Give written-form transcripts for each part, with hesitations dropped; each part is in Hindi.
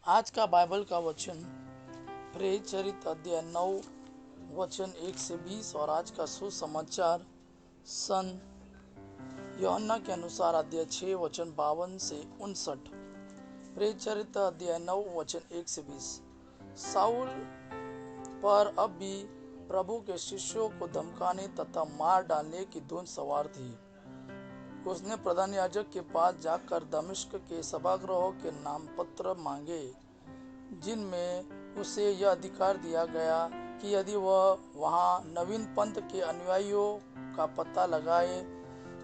आज का बाइबल का वचन प्रेरित चरित्र अध्याय 9 वचन 1 से 20 और आज का सुसमाचार सन यूहन्ना के अनुसार अध्याय 6 वचन 52 से 59। प्रेरित चरित्र अध्याय 9 वचन 1 से 20। साउल पर अब भी प्रभु के शिष्यों को धमकाने तथा मार डालने की धुन सवार थी। उसने प्रधान याजक के पास जाकर दमिश्क के सभागृहों के नामपत्र मांगे, जिनमें उसे यह अधिकार दिया गया कि यदि वह वहां नवीन पंथ के अनुयायियों का पता लगाए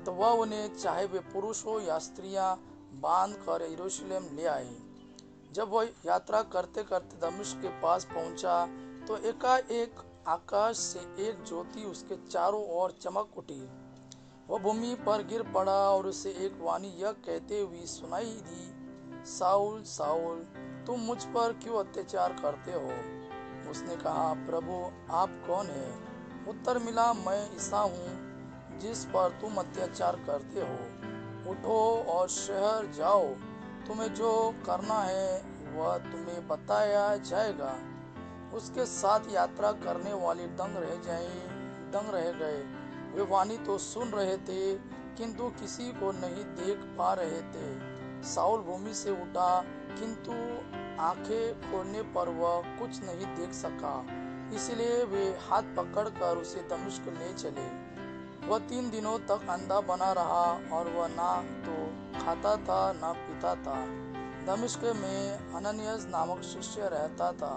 तो वह उन्हें चाहे वे पुरुष हो या स्त्रियां बांध कर यरूशलेम ले आए। जब वह यात्रा करते करते दमिश्क के पास पहुंचा तो एकाएक आकाश से एक ज्योति उसके चारों ओर चमक उठी। वह भूमि पर गिर पड़ा और उसे एक वाणी यह कहते हुए सुनाई दी, साउल साउल, तुम मुझ पर क्यों अत्याचार करते हो? उसने कहा, प्रभु आप कौन है? उत्तर मिला, मैं ईसा हूँ जिस पर तुम अत्याचार करते हो। उठो और शहर जाओ, तुम्हें जो करना है वह तुम्हें बताया जाएगा। उसके साथ यात्रा करने वाले दंग रह गए। वे वाणी तो सुन रहे थे किंतु किसी को नहीं देख पा रहे थे। साउल भूमि से उठा किंतु आंखें खोलने पर वह कुछ नहीं देख सका, इसलिए वे हाथ पकड़कर उसे दमिश्क ले चले। वह 3 दिनों तक अंधा बना रहा और वह ना तो खाता था ना पीता था। दमिश्क में अननियास नामक शिष्य रहता था।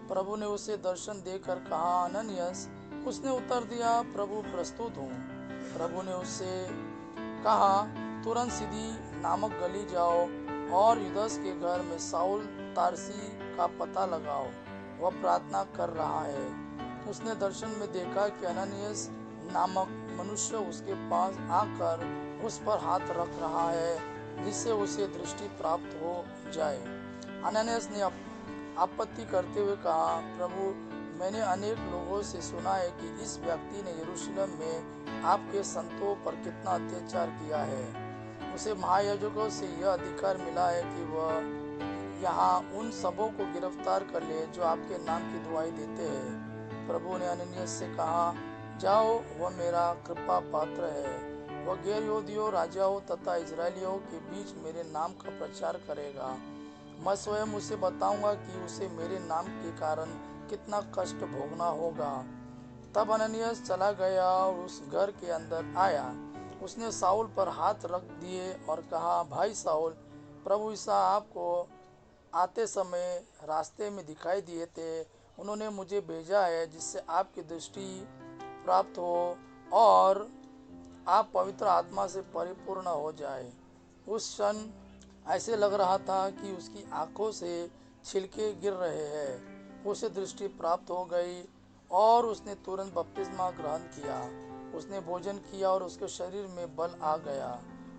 प्रभु ने उसे दर्शन देकर कहा, अननियास। उसने उत्तर दिया, प्रभु प्रस्तुत हूँ। प्रभु ने उससे कहा, तुरंत सीधी नामक गली जाओ और युदास के घर में साउल तारसी का पता लगाओ, वह प्रार्थना कर रहा है। उसने दर्शन में देखा कि अननियास नामक मनुष्य उसके पास आकर उस पर हाथ रख रहा है, जिससे उसे दृष्टि प्राप्त हो जाए। अननियास ने आपत्ति करते हुए कहा, प्रभु मैंने अनेक लोगों से सुना है कि इस व्यक्ति ने यरूशलेम में आपके संतों पर कितना अत्याचार किया है। उसे महायाजकों से यह अधिकार मिला है कि वह यहाँ उन सबों को गिरफ्तार कर ले जो आपके नाम की दुहाई देते हैं। प्रभु ने अननियास से कहा, जाओ, वह मेरा कृपा पात्र है। वह गैर यहूदियों, राजाओं तथा इजरायलियों के बीच मेरे नाम का प्रचार करेगा। मैं स्वयं उसे बताऊंगा कि उसे मेरे नाम के कारण कितना कष्ट भोगना होगा। तब अननियास चला गया और उस घर के अंदर आया। उसने साउल पर हाथ रख दिए और कहा, भाई साउल, प्रभु ईसा आपको आते समय रास्ते में दिखाई दिए थे। उन्होंने मुझे भेजा है जिससे आपकी दृष्टि प्राप्त हो और आप पवित्र आत्मा से परिपूर्ण हो जाए। उस क्षण ऐसे लग रहा था कि उसकी आंखों से छिलके गिर रहे हैं। उसे दृष्टि प्राप्त हो गई और उसने तुरंत बपतिस्मा ग्रहण किया। उसने भोजन किया और उसके शरीर में बल आ गया।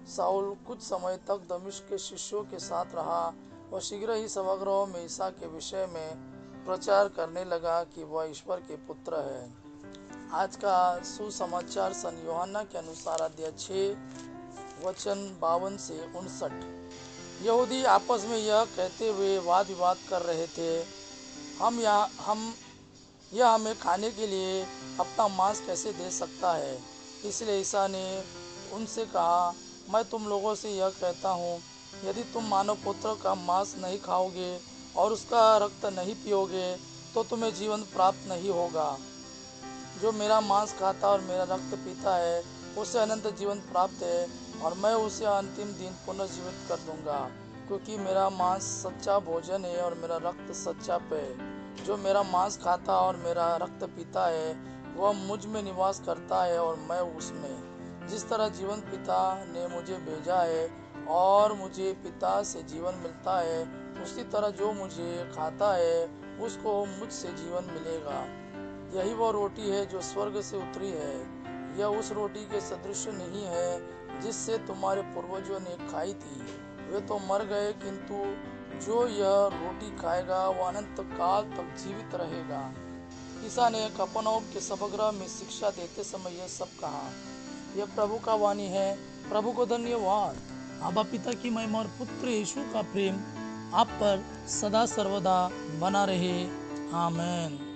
साउल कुछ समय तक दमिश्क के शिष्यों के साथ रहा। वह शीघ्र ही सभागृहों में ईसा के विषय में प्रचार करने लगा कि वह ईश्वर के पुत्र है। आज का सुसमाचार सन यूहन्ना के अनुसार अध्याय 6 वचन 52 से 59। यहूदी आपस में यह कहते हुए वाद विवाद कर रहे थे, यह हमें खाने के लिए अपना मांस कैसे दे सकता है? इसलिए ईसा ने उनसे कहा, मैं तुम लोगों से यह कहता हूँ, यदि तुम मानव पुत्र का मांस नहीं खाओगे और उसका रक्त नहीं पियोगे तो तुम्हें जीवन प्राप्त नहीं होगा। जो मेरा मांस खाता और मेरा रक्त पीता है उसे अनंत जीवन प्राप्त है और मैं उसे अंतिम दिन पुनर्जीवित कर दूंगा, क्योंकि मेरा मांस सच्चा भोजन है और मेरा रक्त सच्चा पेय। जो मेरा मांस खाता और मेरा रक्त पीता है वह मुझ में निवास करता है और मैं उसमें। जिस तरह जीवन पिता ने मुझे भेजा है और मुझे पिता से जीवन मिलता है, उसी तरह जो मुझे खाता है उसको मुझसे जीवन मिलेगा। यही वो रोटी है जो स्वर्ग से उतरी है। यह उस रोटी के सदृश नहीं है जिससे तुम्हारे पूर्वजों ने खाई थी, वे तो मर गए, किंतु जो यह रोटी खाएगा वह अनंत काल तक जीवित रहेगा। ईसा ने कफरनहूम के सभागृह में शिक्षा देते समय यह सब कहा। यह प्रभु का वाणी है। प्रभु को धन्यवाद। आबा पिता की महिमा और पुत्र यीशु का प्रेम आप पर सदा सर्वदा बना रहे। आमेन।